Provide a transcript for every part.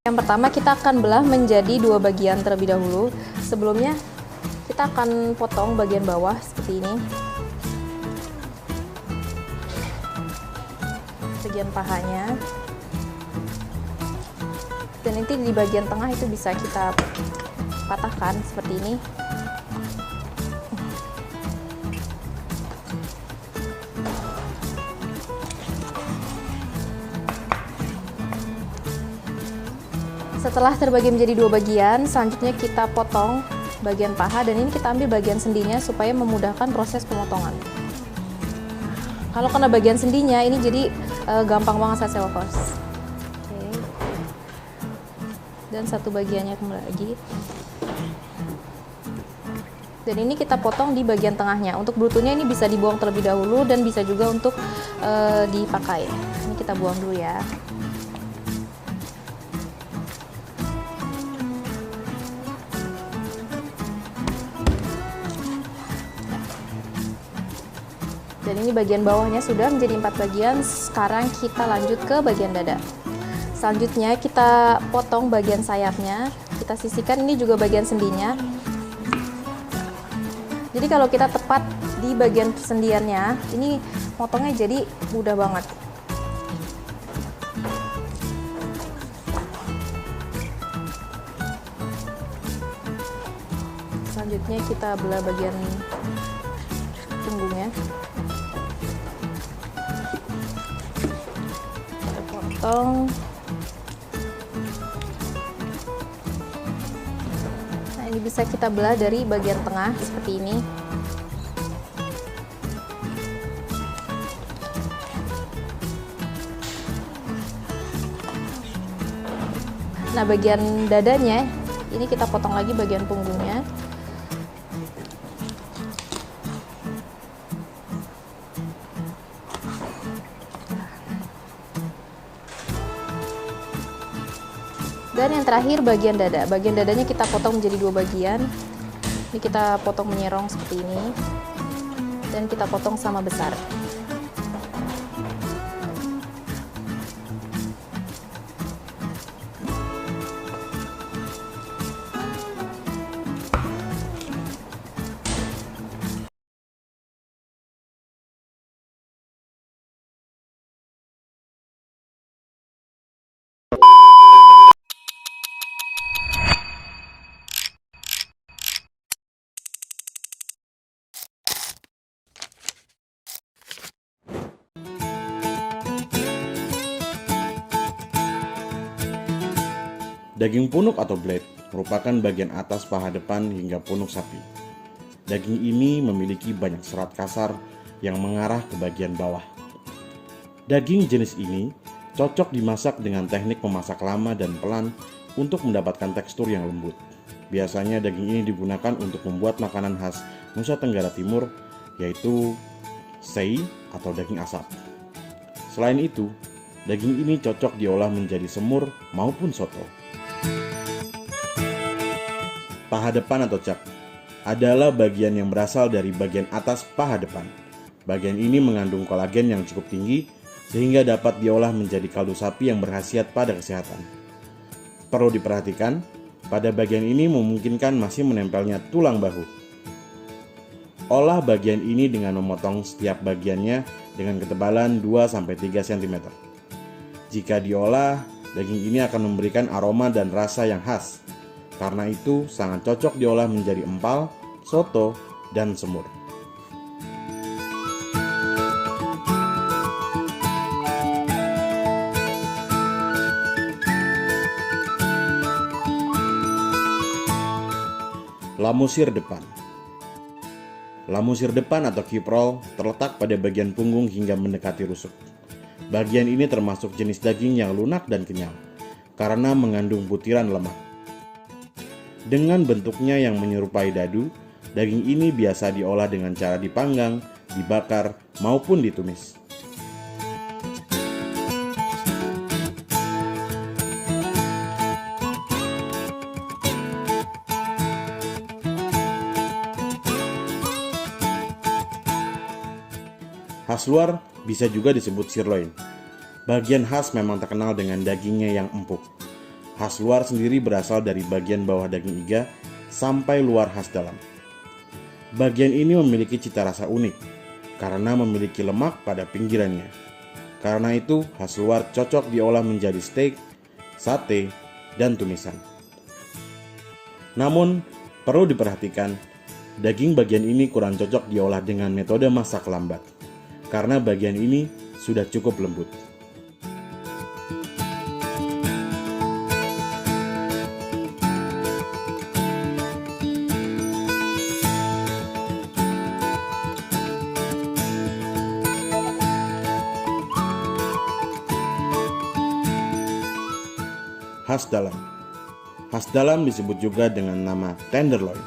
Yang pertama kita akan belah menjadi 2 bagian terlebih dahulu. Sebelumnya kita akan potong bagian bawah seperti ini. Bagian pahanya. Dan nanti di bagian tengah itu bisa kita patahkan seperti ini. Setelah terbagi menjadi 2 bagian, selanjutnya kita potong bagian paha dan ini kita ambil bagian sendinya supaya memudahkan proses pemotongan. Kalau kena bagian sendinya ini jadi gampang banget saya Oke. Dan satu bagiannya kembali lagi. Dan ini kita potong di bagian tengahnya. Untuk brutunya ini bisa dibuang terlebih dahulu dan bisa juga untuk dipakai. Ini kita buang dulu ya. Dan ini bagian bawahnya sudah menjadi 4 bagian. Sekarang kita lanjut ke bagian dada. Selanjutnya kita potong bagian sayapnya. Kita sisihkan, ini juga bagian sendinya. Jadi kalau kita tepat di bagian persendiannya, ini potongnya jadi mudah banget. Selanjutnya kita belah bagian punggungnya. Kita potong. Nah, ini bisa kita belah dari bagian tengah seperti ini. Nah, bagian dadanya ini kita potong lagi bagian punggungnya. Dan yang terakhir bagian dada. Bagian dadanya kita potong menjadi 2 bagian. Ini kita potong menyerong seperti ini. Dan kita potong sama besar. Daging punuk atau blade merupakan bagian atas paha depan hingga punuk sapi. Daging ini memiliki banyak serat kasar yang mengarah ke bagian bawah. Daging jenis ini cocok dimasak dengan teknik memasak lama dan pelan untuk mendapatkan tekstur yang lembut. Biasanya daging ini digunakan untuk membuat makanan khas Nusa Tenggara Timur, yaitu sei atau daging asap. Selain itu, daging ini cocok diolah menjadi semur maupun soto. Paha depan atau cak adalah bagian yang berasal dari bagian atas paha depan. Bagian ini mengandung kolagen yang cukup tinggi sehingga dapat diolah menjadi kaldu sapi yang berkhasiat pada kesehatan. Perlu diperhatikan, pada bagian ini memungkinkan masih menempelnya tulang bahu. Olah bagian ini dengan memotong setiap bagiannya dengan ketebalan 2-3 cm. Jika diolah, daging ini akan memberikan aroma dan rasa yang khas. Karena itu sangat cocok diolah menjadi empal, soto, dan semur. Lamusir depan. Lamusir depan atau kiprol terletak pada bagian punggung hingga mendekati rusuk. Bagian ini termasuk jenis daging yang lunak dan kenyal karena mengandung butiran lemak. Dengan bentuknya yang menyerupai dadu, daging ini biasa diolah dengan cara dipanggang, dibakar, maupun ditumis. Khas luar bisa juga disebut sirloin. Bagian khas memang terkenal dengan dagingnya yang empuk. Khas luar sendiri berasal dari bagian bawah daging iga sampai luar khas dalam. Bagian ini memiliki cita rasa unik karena memiliki lemak pada pinggirannya. Karena itu, khas luar cocok diolah menjadi steak, sate, dan tumisan. Namun, perlu diperhatikan, daging bagian ini kurang cocok diolah dengan metode masak lambat, karena bagian ini sudah cukup lembut. Khas dalam. Khas dalam disebut juga dengan nama tenderloin.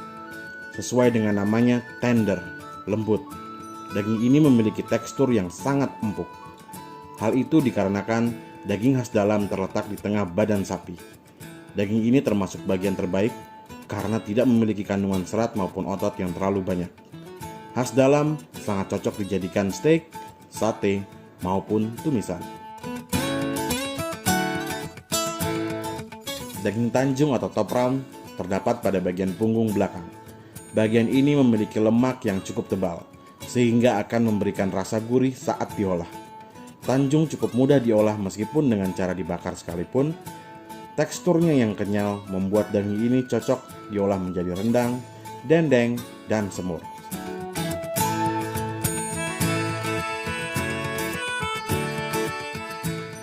Sesuai dengan namanya, tender, lembut. Daging ini memiliki tekstur yang sangat empuk. Hal itu dikarenakan daging khas dalam terletak di tengah badan sapi. Daging ini termasuk bagian terbaik karena tidak memiliki kandungan serat maupun otot yang terlalu banyak. Khas dalam sangat cocok dijadikan steak, sate, maupun tumisan. Daging tanjung atau top round terdapat pada bagian punggung belakang. Bagian ini memiliki lemak yang cukup tebal, sehingga akan memberikan rasa gurih saat diolah. Tanjung cukup mudah diolah meskipun dengan cara dibakar sekalipun. Teksturnya yang kenyal membuat daging ini cocok diolah menjadi rendang, dendeng, dan semur.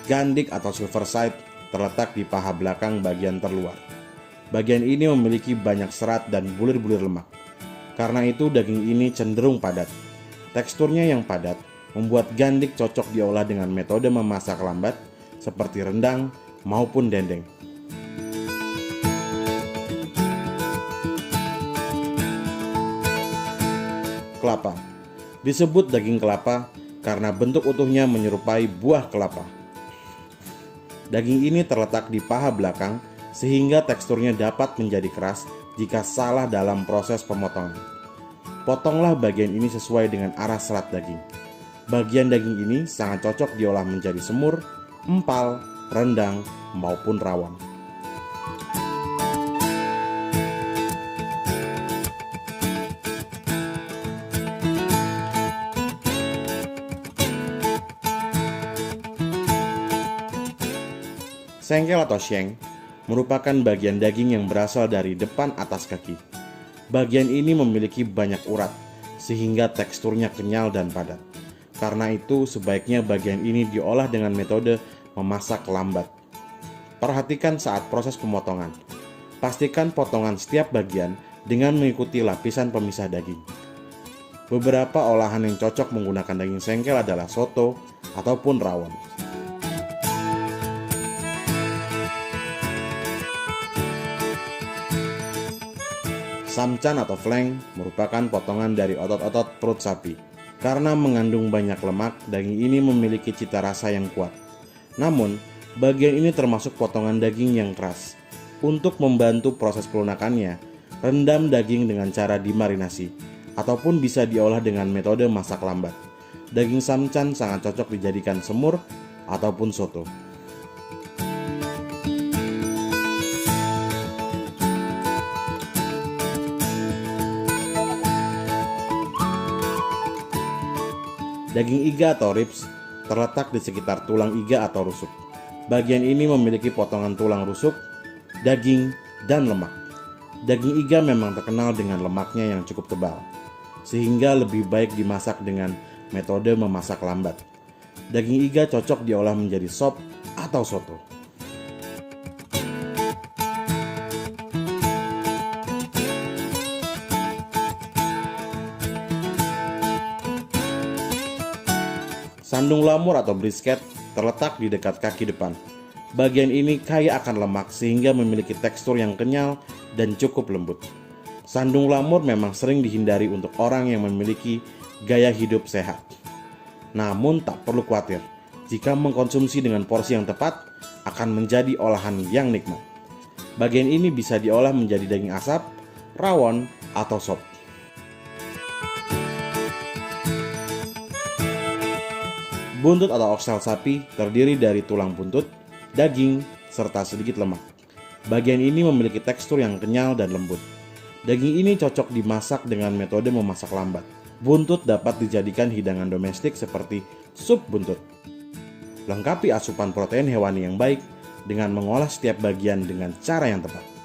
Gandik atau silver side terletak di paha belakang bagian terluar. Bagian ini memiliki banyak serat dan bulir-bulir lemak. Karena itu daging ini cenderung padat. Teksturnya yang padat membuat gandik cocok diolah dengan metode memasak lambat seperti rendang maupun dendeng. Kelapa. Disebut daging kelapa karena bentuk utuhnya menyerupai buah kelapa. Daging ini terletak di paha belakang sehingga teksturnya dapat menjadi keras jika salah dalam proses pemotongan. Potonglah bagian ini sesuai dengan arah serat daging. Bagian daging ini sangat cocok diolah menjadi semur, empal, rendang, maupun rawon. Sengkel atau shank merupakan bagian daging yang berasal dari depan atas kaki. Bagian ini memiliki banyak urat, sehingga teksturnya kenyal dan padat. Karena itu, sebaiknya bagian ini diolah dengan metode memasak lambat. Perhatikan saat proses pemotongan. Pastikan potongan setiap bagian dengan mengikuti lapisan pemisah daging. Beberapa olahan yang cocok menggunakan daging sengkel adalah soto ataupun rawon. Samcan atau flank merupakan potongan dari otot-otot perut sapi. Karena mengandung banyak lemak, daging ini memiliki cita rasa yang kuat. Namun, bagian ini termasuk potongan daging yang keras. Untuk membantu proses pelunakannya, rendam daging dengan cara dimarinasi, ataupun bisa diolah dengan metode masak lambat. Daging samcan sangat cocok dijadikan semur ataupun soto. Daging iga atau ribs terletak di sekitar tulang iga atau rusuk. Bagian ini memiliki potongan tulang rusuk, daging, dan lemak. Daging iga memang terkenal dengan lemaknya yang cukup tebal, sehingga lebih baik dimasak dengan metode memasak lambat. Daging iga cocok diolah menjadi sop atau soto. Sandung lamur atau brisket terletak di dekat kaki depan. Bagian ini kaya akan lemak sehingga memiliki tekstur yang kenyal dan cukup lembut. Sandung lamur memang sering dihindari untuk orang yang memiliki gaya hidup sehat. Namun tak perlu khawatir, jika mengkonsumsi dengan porsi yang tepat akan menjadi olahan yang nikmat. Bagian ini bisa diolah menjadi daging asap, rawon, atau sop. Buntut atau oksel sapi terdiri dari tulang buntut, daging, serta sedikit lemak. Bagian ini memiliki tekstur yang kenyal dan lembut. Daging ini cocok dimasak dengan metode memasak lambat. Buntut dapat dijadikan hidangan domestik seperti sup buntut. Lengkapi asupan protein hewani yang baik dengan mengolah setiap bagian dengan cara yang tepat.